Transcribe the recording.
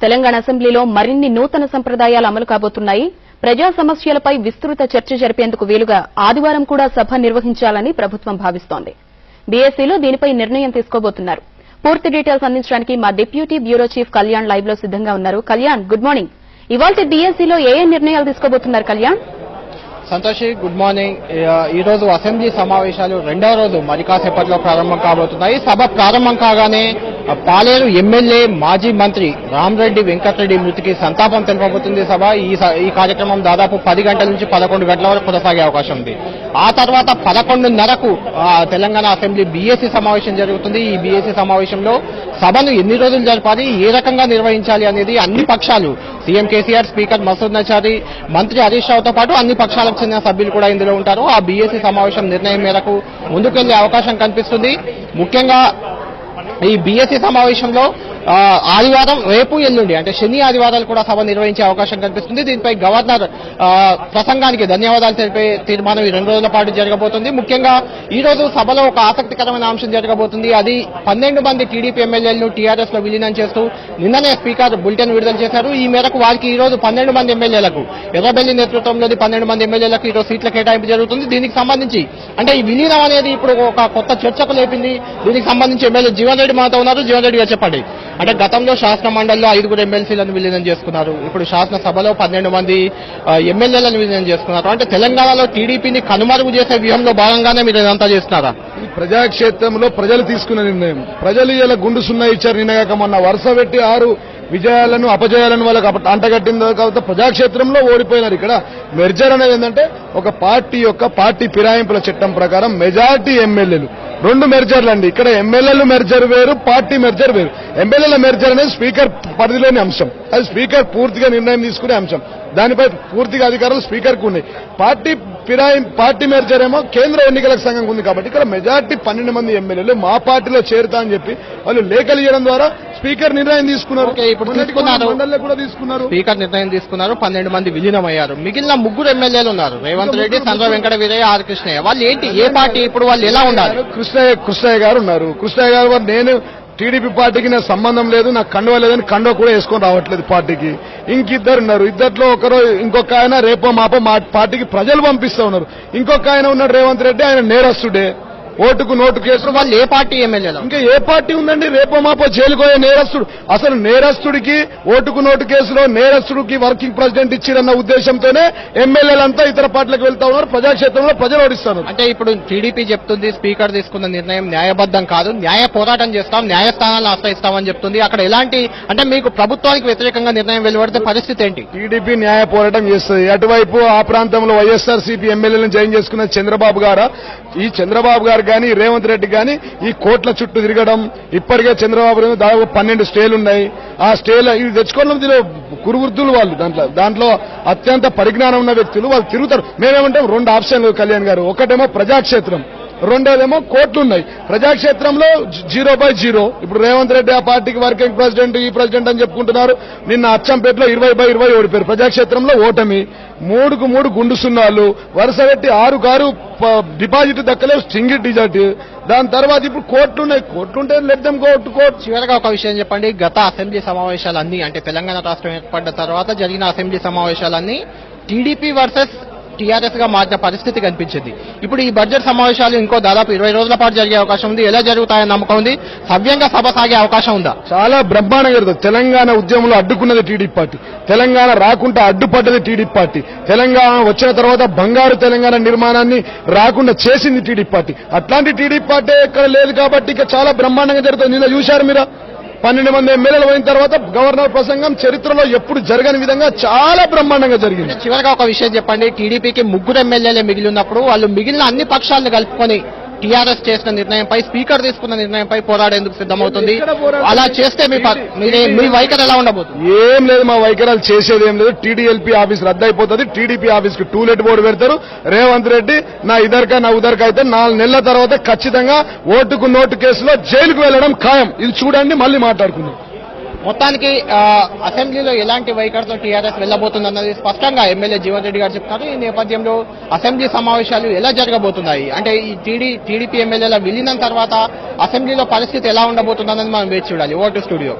తెలంగాణ అసెంబ్లీలో మరిన్ని నూతన సంప్రదాయాలు అమలు కాబోతున్నాయి. ప్రజా సమస్యలపై విస్తృత చర్చ జరిపేందుకు వీలుగా ఆదివారం కూడా సభ నిర్వహించాలని ప్రభుత్వం భావిస్తోంది. బీఎస్సీలో దీనిపై నిర్ణయం తీసుకోబోతున్నారు. పూర్తి డీటెయిల్స్ అందించడానికి మా deputy bureau chief Kalyan live లో సిద్దంగా ఉన్నారు. Kalyan, good morning. ఇవాళ బీఎస్సీలో ఏ నిర్ణయాలు తీసుకోబోతున్నారు కళ్యాణ్? Santoshi, good morning. ఈ రోజు అసెంబ్లీ సమావేశాలు రెండవ రోజు మరి కాసేపట్లో ప్రారంభం కాబోతున్నాయి. సభ ప్రారంభం కాగానే పాలేరు ఎమ్మెల్యే మాజీ మంత్రి రామరెడ్డి వెంకటరెడ్డి మృతికి సంతాపం తెలుపబోతుంది సభ. ఈ కార్యక్రమం దాదాపు 10 గంటల నుంచి 11 గంటల వరకు కొనసాగే అవకాశం ఉంది. ఆ తర్వాత 11:30కు తెలంగాణ అసెంబ్లీ బీఎస్సీ సమావేశం జరుగుతుంది. ఈ బీఎస్సీ సమావేశంలో సభను ఎన్ని రోజులు జరపాలి, ఏ రకంగా నిర్వహించాలి అనేది అన్ని పక్షాలు, సీఎం కేసీఆర్, స్పీకర్ మసూద్ నజారీ, మంత్రి హరీష్ రావుతో పాటు అన్ని పక్షాలకు చెందిన సభ్యులు కూడా ఇందులో ఉంటారు. ఆ బీఎస్సీ సమావేశం నిర్ణయం మేరకు ముందుకెళ్లే అవకాశం కనిపిస్తుంది. ముఖ్యంగా ఈ బీఎస్సీ సమావేశంలో ఆదివారం, రేపు, ఎల్లుండి అంటే శని, ఆదివారాలు కూడా సభ నిర్వహించే అవకాశం కనిపిస్తుంది. దీనిపై గవర్నర్ ప్రసంగానికి ధన్యవాదాలు తెలిపే తీర్మానం ఈ 2 రోజుల పాటు జరగబోతుంది. ముఖ్యంగా ఈ రోజు సభలో ఒక ఆసక్తికరమైన అంశం జరగబోతుంది. అది 12 మంది టీడీపీ ఎమ్మెల్యేలను టీఆర్ఎస్ లో విలీనం చేస్తూ నిన్ననే స్పీకర్ బులెటిన్ విడుదల చేశారు. ఈ మేరకు వారికి ఈ రోజు 12 మంది ఎమ్మెల్యేలకు, ఎర్రబెల్లి నేతృత్వంలోని 12 మంది ఎమ్మెల్యేలకు ఈరోజు సీట్ల కేటాయింపు జరుగుతుంది. దీనికి సంబంధించి అంటే ఈ విలీనం అనేది ఇప్పుడు ఒక కొత్త చర్చకు లేపింది. దీనికి సంబంధించి ఎమ్మెల్యే జీవన్ రెడ్డి మనతో ఉన్నారు. జీవన్ రెడ్డి గారు చెప్పండి. అంటే గతంలో శాసన మండలిలో 5 ఎమ్మెల్సీలను విలీనం చేసుకున్నారు. ఇప్పుడు శాసనసభలో 12 మంది ఎమ్మెల్యేలను విలీనం చేసుకున్నారు. అంటే తెలంగాణలో టీడీపీని కనుమరుగు చేసే వ్యూహంలో భాగంగానే మీరు ఇదంతా చేస్తున్నారా? ఈ ప్రజాక్షేత్రంలో ప్రజలు తీసుకున్న నిర్ణయం. ప్రజలు ఇలా గుండు సున్నా ఇచ్చారు. నిన్నగాక మొన్న వరుస పెట్టి 6 విజయాలను అపజయాలను వాళ్ళకి అంటగట్టింది. కాబట్టి ప్రజాక్షేత్రంలో ఓడిపోయినారు. ఇక్కడ మెర్జర్ అనేది ఏంటంటే ఒక పార్టీ యొక్క పార్టీ ఫిరాయింపుల చట్టం ప్రకారం మెజార్టీ ఎమ్మెల్యేలు 2 మెర్జర్లు అండి. ఇక్కడ ఎమ్మెల్యేలు మెర్జర్ వేరు, పార్టీ మెర్జర్ వేరు. ఎమ్మెల్యేల మెర్జర్ అనేది స్పీకర్ పరిధిలోని అంశం. అది స్పీకర్ పూర్తిగా నిర్ణయం తీసుకునే అంశం. దానిపై పూర్తిగా అధికారాలు స్పీకర్ కు ఉన్నాయి. పార్టీ మెర్జర్ ఏమో కేంద్ర ఎన్నికల సంఘం ఉంది. కాబట్టి ఇక్కడ మెజార్టీ 12 మంది ఎమ్మెల్యేలు మా పార్టీలో చేరుతా అని చెప్పి వాళ్ళు లేఖలు ఇవ్వడం ద్వారా స్పీకర్ నిర్ణయం తీసుకున్నారు. ఇప్పుడు తీసుకున్నారు కూడా తీసుకున్నారు. స్పీకర్ నిర్ణయం తీసుకున్నారు. 12 మంది విలీనమయ్యారు. మిగిలిన 3 ఎమ్మెల్యేలు ఉన్నారు. రేవంత్ రెడ్డి, సంద్ర వెంకట వీరయ్య, ఆర్ కృష్ణయ్య. వాళ్ళు ఏంటి, ఏ పార్టీ, ఇప్పుడు వాళ్ళు ఎలా ఉండాలి? కృష్ణయ్య గారు ఉన్నారు. కృష్ణయ్య గారు నేను టీడీపీ పార్టీకి నాకు సంబంధం లేదు, నాకు కండువ లేదని కండువ కూడా వేసుకొని రావట్లేదు పార్టీకి. ఇంకిద్దరు ఉన్నారు. ఇద్దరిలో ఒకరు, ఇంకొక ఆయన రేపో మాపో మా పార్టీకి ప్రజలు పంపిస్తా ఉన్నారు. ఇంకొక ఆయన ఉన్నాడు రేవంత్ రెడ్డి, ఆయన నేరస్తుడే. ఓటుకు నోటు కేసులు. వాళ్ళు ఏ పార్టీ ఎమ్మెల్యేలు? ఇంకా ఏ పార్టీ ఉందండి? రేపో మాపో జైలుకోయే నేరస్తుడు. అసలు నేరస్తుడికి ఓటుకు నోటు కేసులో నేరస్తుడికి వర్కింగ్ ప్రెసిడెంట్ ఇచ్చిరన్న ఉద్దేశంతోనే ఎమ్మెల్యేలంతా ఇతర పార్టీలకు వెళ్తా ఉన్నారు. ప్రజాక్షేత్రంలో ప్రజలు ఓడిస్తారు. అంటే ఇప్పుడు టీడీపీ చెప్తుంది స్పీకర్ తీసుకున్న నిర్ణయం న్యాయబద్ధం కాదు, న్యాయ పోరాటం చేస్తాం, న్యాయస్థానాలను ఆశ్రయిస్తామని చెప్తుంది. అక్కడ ఎలాంటి అంటే మీకు ప్రభుత్వానికి వ్యతిరేకంగా నిర్ణయం వెలువడితే పరిస్థితి ఏంటి? టీడీపీ న్యాయ పోరాటం చేస్తుంది. అటువైపు ఆ ప్రాంతంలో వైఎస్ఆర్సీపీ ఎమ్మెల్యేలను జాయిన్ చేసుకున్న చంద్రబాబు గారు, ఈ చంద్రబాబు గారు కానీ రేవంత్ రెడ్డి కానీ ఈ కోట్ల చుట్టూ తిరగడం. ఇప్పటికే చంద్రబాబు దాదాపు 12 స్టేలు ఉన్నాయి. ఆ స్టేలు ఇవి తెచ్చుకోవడం కురువృద్ధులు వాళ్ళు. దాంట్లో అత్యంత పరిజ్ఞానం ఉన్న వ్యక్తులు వాళ్ళు తిరుగుతారు. మేమేమంటాం 2 ఆప్షన్లు కళ్యాణ్ గారు. ఒకటేమో ప్రజాక్షేత్రం, రెండోదేమో కోర్టులున్నాయి. ప్రజాక్షేత్రంలో 0/0. ఇప్పుడు రేవంత్ రెడ్డి ఆ పార్టీకి వర్కింగ్ ప్రెసిడెంట్, ఈ ప్రెసిడెంట్ అని చెప్పుకుంటున్నారు. నిన్న అచ్చంపేటలో 20/20 ఓడిపోయారు. ప్రజాక్షేత్రంలో ఓటమి. 3కు 3 గుండు సున్నాలు వరుస పెట్టి 6 డిపాజిట్ దక్కలేవు, సింగిల్ డిజిట్. దాని తర్వాత ఇప్పుడు కోర్టులున్నాయి. కోర్టులుంటే let them go to court. చివరిగా ఒక విషయం చెప్పండి. గత అసెంబ్లీ సమావేశాలన్నీ అంటే తెలంగాణ రాష్ట్రం ఏర్పడ్డ తర్వాత జరిగిన అసెంబ్లీ సమావేశాలన్నీ టీడీపీ వర్సెస్ టీఆర్ఎస్ గా మారిన పరిస్థితి కనిపించింది. ఇప్పుడు ఈ బడ్జెట్ సమావేశాలు ఇంకో దాదాపు 20 రోజుల పాటు జరిగే అవకాశం ఉంది. ఎలా జరుగుతాయని నమ్మకం ఉంది? సవ్యంగా సభ సాగే అవకాశం ఉందా? చాలా బ్రహ్మాండంగా జరుగుతుంది. తెలంగాణ ఉద్యమంలో అడ్డుకున్నది టీడీపీ పార్టీ. తెలంగాణ రాకుండా అడ్డుపడ్డది టీడీపీ పార్టీ. తెలంగాణ వచ్చిన తర్వాత బంగారు తెలంగాణ నిర్మాణాన్ని రాకుండా చేసింది టీడీపీ పార్టీ. అట్లాంటి టీడీపీ పార్టీ ఎక్కడ లేదు కాబట్టి ఇక చాలా బ్రహ్మాండంగా జరుగుతుంది. నిన్న చూశారు మీరు 12 మంది ఎమ్మెల్యేలు పోయిన తర్వాత గవర్నర్ ప్రసంగం చరిత్రలో ఎప్పుడు జరగని విధంగా చాలా బ్రహ్మాండంగా జరిగింది. చివరిగా ఒక విషయం చెప్పండి. టీడీపీకి 3 ఎమ్మెల్యేలే మిగిలి ఉన్నప్పుడు వాళ్ళు మిగిలిన అన్ని పక్షాలను కలుపుకొని టీఆర్ఎస్ చేసిన నిర్ణయంపై, స్పీకర్ తీసుకున్న నిర్ణయంపై పోరాడేందుకు సిద్ధమవుతుంది. అలా చేస్తే మీ వైఖరి ఎలా ఉండబోతుంది? ఏం లేదు, మా వైఖరాలు చేసేది ఏం లేదు. టీడీఎల్పీ ఆఫీస్ రద్దు అయిపోతుంది. టీడీపీ ఆఫీస్ కి టూలెట్ బోర్డు పెడతారు. రేవంత్ రెడ్డి నా ఇదర్కా నా ఉదర్కా అయితే 4 నెలల తర్వాత ఖచ్చితంగా ఓటుకు నోటు కేసులో జైలుకు వెళ్లడం ఖాయం. ఇది చూడండి, మళ్ళీ మాట్లాడుకుందాం. మొత్తానికి అసెంబ్లీలో ఎలాంటి వైఖరితో టీఆర్ఎస్ వెళ్లబోతుందన్నది స్పష్టంగా ఎమ్మెల్యే జీవన్ రెడ్డి గారు చెప్తారు. ఈ నేపథ్యంలో అసెంబ్లీ సమావేశాలు ఎలా జరగబోతున్నాయి అంటే ఈ టీడీపీ ఎమ్మెల్యేల విలీనం తర్వాత అసెంబ్లీలో పరిస్థితి ఎలా ఉండబోతుందన్నది మనం వేచి చూడాలి. Vote studio.